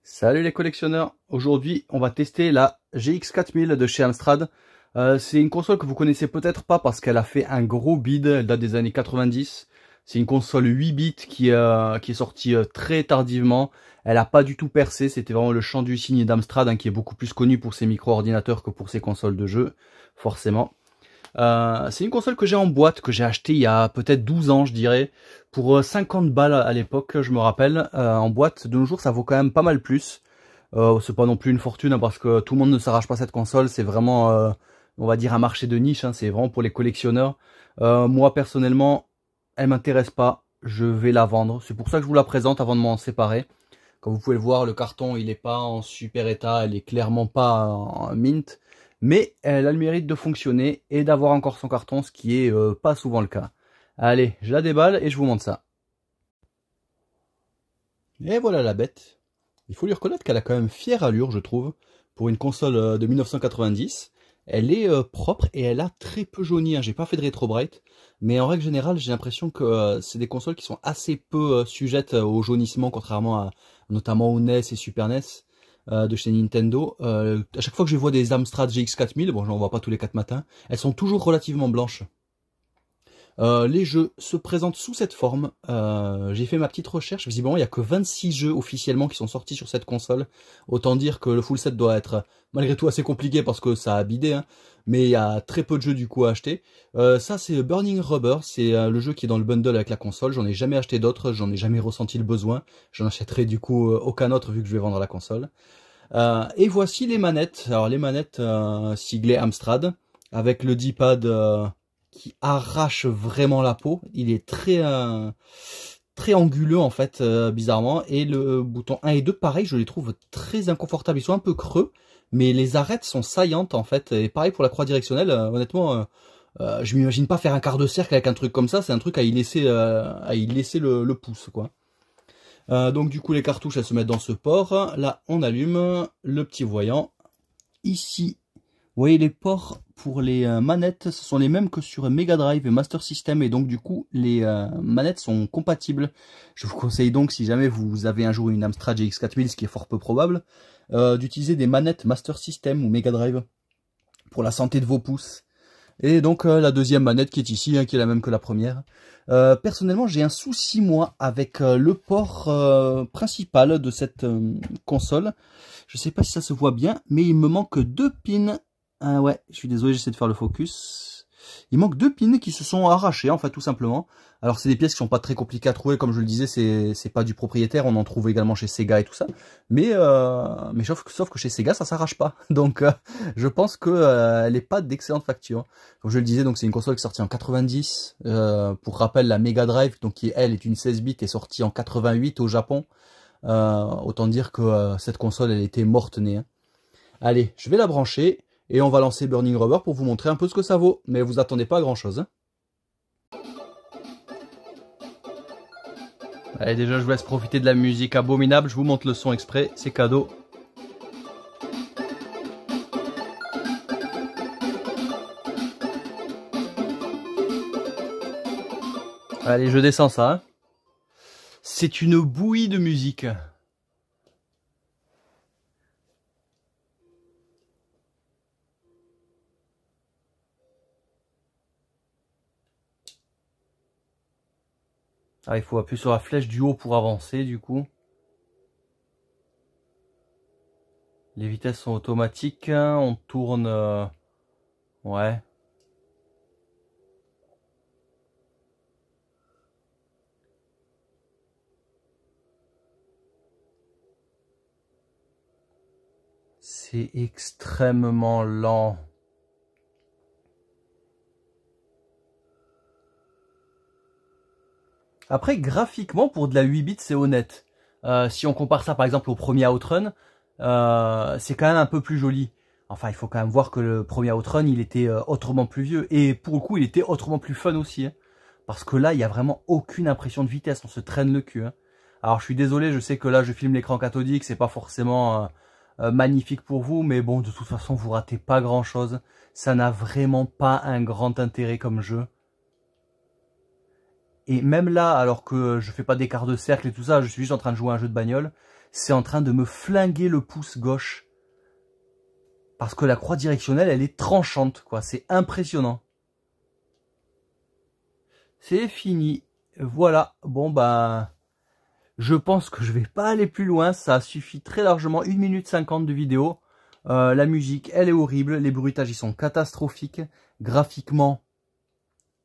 Salut les collectionneurs, aujourd'hui on va tester la GX 4000 de chez Amstrad. C'est une console que vous connaissez peut-être pas parce qu'elle a fait un gros bid, elle date des années 90. C'est une console 8 bits qui est sortie très tardivement. Elle a pas du tout percé, c'était vraiment le champ du signe d'Amstrad qui est beaucoup plus connu pour ses micro-ordinateurs que pour ses consoles de jeu, forcément. C'est une console que j'ai en boîte, que j'ai acheté il y a peut-être 12 ans, je dirais, pour 50 balles à l'époque, je me rappelle. En boîte, de nos jours, ça vaut quand même pas mal plus. C'est pas non plus une fortune, parce que tout le monde ne s'arrache pas cette console. C'est vraiment, on va dire, un marché de niche. C'est vraiment pour les collectionneurs. Moi, personnellement, elle m'intéresse pas. Je vais la vendre. C'est pour ça que je vous la présente avant de m'en séparer. Comme vous pouvez le voir, le carton, il est pas en super état. Elle est clairement pas en mint. Mais elle a le mérite de fonctionner et d'avoir encore son carton, ce qui est pas souvent le cas. Allez, je la déballe et je vous montre ça. Et voilà la bête. Il faut lui reconnaître qu'elle a quand même fière allure, je trouve, pour une console de 1990. Elle est propre et elle a très peu jauni. J'ai pas fait de rétro bright, mais en règle générale, j'ai l'impression que c'est des consoles qui sont assez peu sujettes au jaunissement, contrairement à notamment au NES et Super NES de chez Nintendo. À chaque fois que je vois des Amstrad GX 4000, bon, j'en vois pas tous les 4 matins, elles sont toujours relativement blanches. Les jeux se présentent sous cette forme. J'ai fait ma petite recherche. Visiblement, il n'y a que 26 jeux officiellement qui sont sortis sur cette console. Autant dire que le full set doit être malgré tout assez compliqué parce que ça a bidé. Mais il y a très peu de jeux du coup à acheter. Ça, c'est Burning Rubber. C'est le jeu qui est dans le bundle avec la console. J'en ai jamais acheté d'autres. J'en ai jamais ressenti le besoin. J'en achèterai du coup aucun autre vu que je vais vendre la console. Et voici les manettes. Alors les manettes siglées Amstrad avec le D-pad qui arrache vraiment la peau. Il est très anguleux en fait, bizarrement. Et le bouton 1 et 2, pareil, je les trouve très inconfortables. Ils sont un peu creux, mais les arêtes sont saillantes en fait. Et pareil pour la croix directionnelle, honnêtement, je m'imagine pas faire un quart de cercle avec un truc comme ça. C'est un truc à y laisser, le pouce, quoi. Donc du coup les cartouches elles se mettent dans ce port. Là on allume le petit voyant. Ici, vous voyez les ports pour les manettes, ce sont les mêmes que sur Mega Drive et Master System, et donc du coup les manettes sont compatibles. Je vous conseille donc, si jamais vous avez un jour une Amstrad GX 4000, ce qui est fort peu probable, d'utiliser des manettes Master System ou Mega Drive pour la santé de vos pouces. Et donc la deuxième manette qui est ici, qui est la même que la première. Personnellement, j'ai un souci moi avec le port principal de cette console. Je sais pas si ça se voit bien, mais il me manque deux pins. Ouais, je suis désolé, j'essaie de faire le focus. Il manque deux pins qui se sont arrachés, en fait, tout simplement. Alors, c'est des pièces qui sont pas très compliquées à trouver, comme je le disais, c'est pas du propriétaire, on en trouve également chez Sega et tout ça. Mais sauf que chez Sega, ça s'arrache pas. Donc, je pense que elle est pas d'excellente facture. Comme je le disais, donc c'est une console qui est sortie en 90. Pour rappel, la Mega Drive, donc qui elle est une 16 bits, est sortie en 88 au Japon. Autant dire que cette console, elle était morte née. Allez, je vais la brancher. Et on va lancer Burning Rubber pour vous montrer un peu ce que ça vaut. Mais vous attendez pas à grand chose. Allez, déjà je vous laisse profiter de la musique abominable. Je vous montre le son exprès, c'est cadeau. Allez, je descends ça. C'est une bouillie de musique. Ah, il faut appuyer sur la flèche du haut pour avancer, du coup. Les vitesses sont automatiques. On tourne... ouais. C'est extrêmement lent. Après, graphiquement, pour de la 8 bits, c'est honnête. Si on compare ça, par exemple, au premier Outrun, c'est quand même un peu plus joli. Enfin, il faut quand même voir que le premier Outrun, il était autrement plus vieux. Et pour le coup, il était autrement plus fun aussi. Parce que là, il n'y a vraiment aucune impression de vitesse. On se traîne le cul. Alors, je suis désolé, je sais que là, je filme l'écran cathodique. C'est pas forcément magnifique pour vous. Mais bon, de toute façon, vous ratez pas grand-chose. Ça n'a vraiment pas un grand intérêt comme jeu. Et même là, alors que je fais pas d'écart de cercle et tout ça, je suis juste en train de jouer à un jeu de bagnole, c'est en train de me flinguer le pouce gauche. Parce que la croix directionnelle, elle est tranchante, quoi. C'est impressionnant. C'est fini. Voilà. Bon, bah, je pense que je vais pas aller plus loin. Ça suffit très largement. 1 minute 50 de vidéo. La musique, elle est horrible. Les bruitages, ils sont catastrophiques. Graphiquement,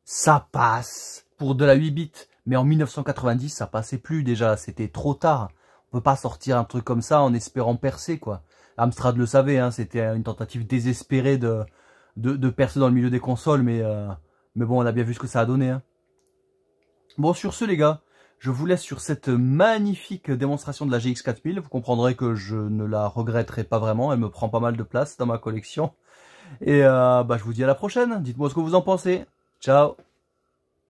ça passe pour de la 8 bits. Mais en 1990, ça passait plus déjà. C'était trop tard. On peut pas sortir un truc comme ça en espérant percer, quoi. Amstrad le savait, hein, c'était une tentative désespérée de percer dans le milieu des consoles, mais bon, on a bien vu ce que ça a donné. Hein. Bon, sur ce, les gars, je vous laisse sur cette magnifique démonstration de la GX 4000. Vous comprendrez que je ne la regretterai pas vraiment, elle me prend pas mal de place dans ma collection. Et bah, je vous dis à la prochaine, dites-moi ce que vous en pensez. Ciao!